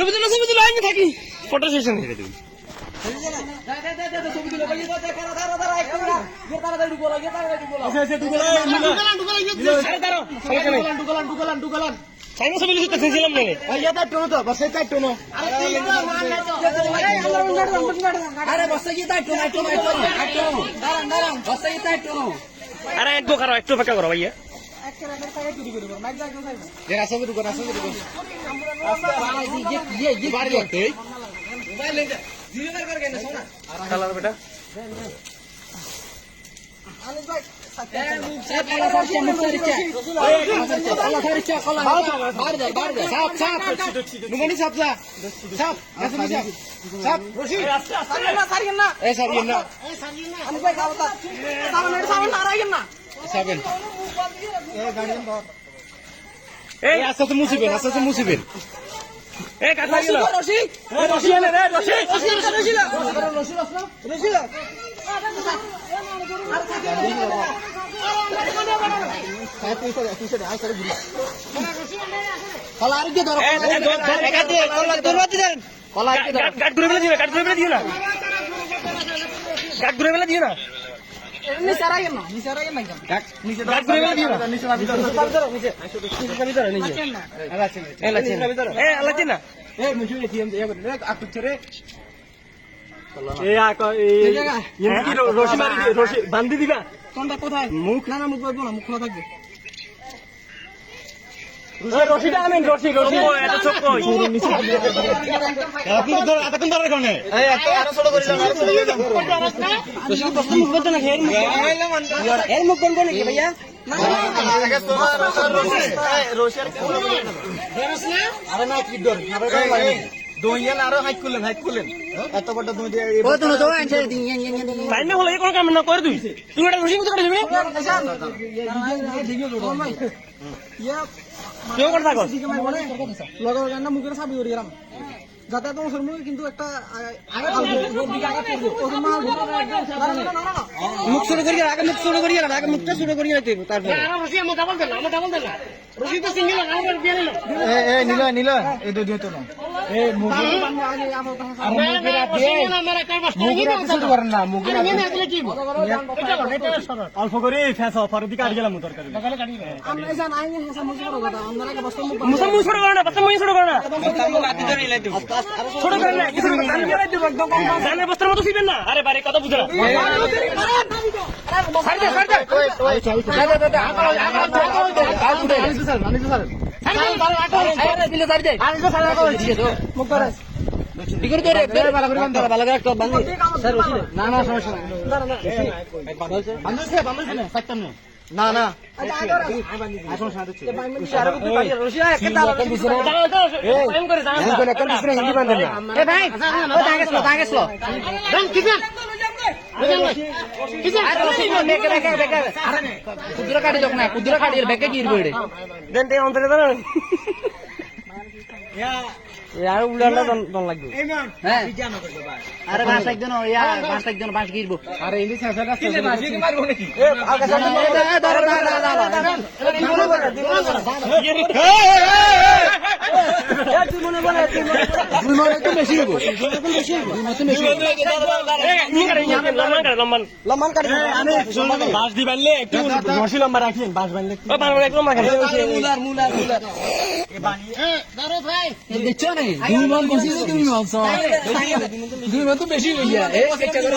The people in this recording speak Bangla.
ছবি তুলো আমি থাকি ফটো সেশন হেরে দেবি আরে একটু খারাপ একটু অপেক্ষা করো ভাইয়া বেটা আস্তে মুসিবেন কাটা গেল বান্ধি দিবা কোথায় মুখ না মুখ বাঁধবো না মুখ খোলা থাকবে রশিটা আনেন রশি এত ছোট মুখ বলবো নাকি ভাইয়া আরো হাইট করলেন এত বড় তুমি টাইমে হলে কোন কাম না করে দিবি তুমি এটা রশি করে দিবি কেউ করে থাকো লগর গান্না মুখের সাবি করে গেলাম যাতে তোমার মুখে কিন্তু একটা মুখ শুরু করি আগে মুখ শুরু করি আগে মুখটা শুরু করি তারপর রশি তো সিঙ্গেল নিল এই দুই তো না অল্প করে পরের দিকে আট গেলাম তরকারি বস্তার মতো ছিলেন না আরে বাড়ি কথা বুঝলাম না না কুদুরা কাটি যখন কুদুরা কাটি বেকে কি অন্তরে यार उड़ाला डन লাগবে হ্যাঁ আরে বাস একজন বাস গিরবো আরে ইনি ছাসা কাছে বাস কি মারবো নাকি এ আগে সামনে ধরো তুই মনে বলে তুই বেশি হইবো লম্বান কাটে আমি বাস দি বানলে একটু রশি লম্বা রাখেন বাস বানলে একটু লম্বা কাটে মুলার এ বানি ধরো ভাই দেখছো না দুই মান বসি তুমি মানছ দুই মান তো বেশি হইয়া এই চেষ্টা করে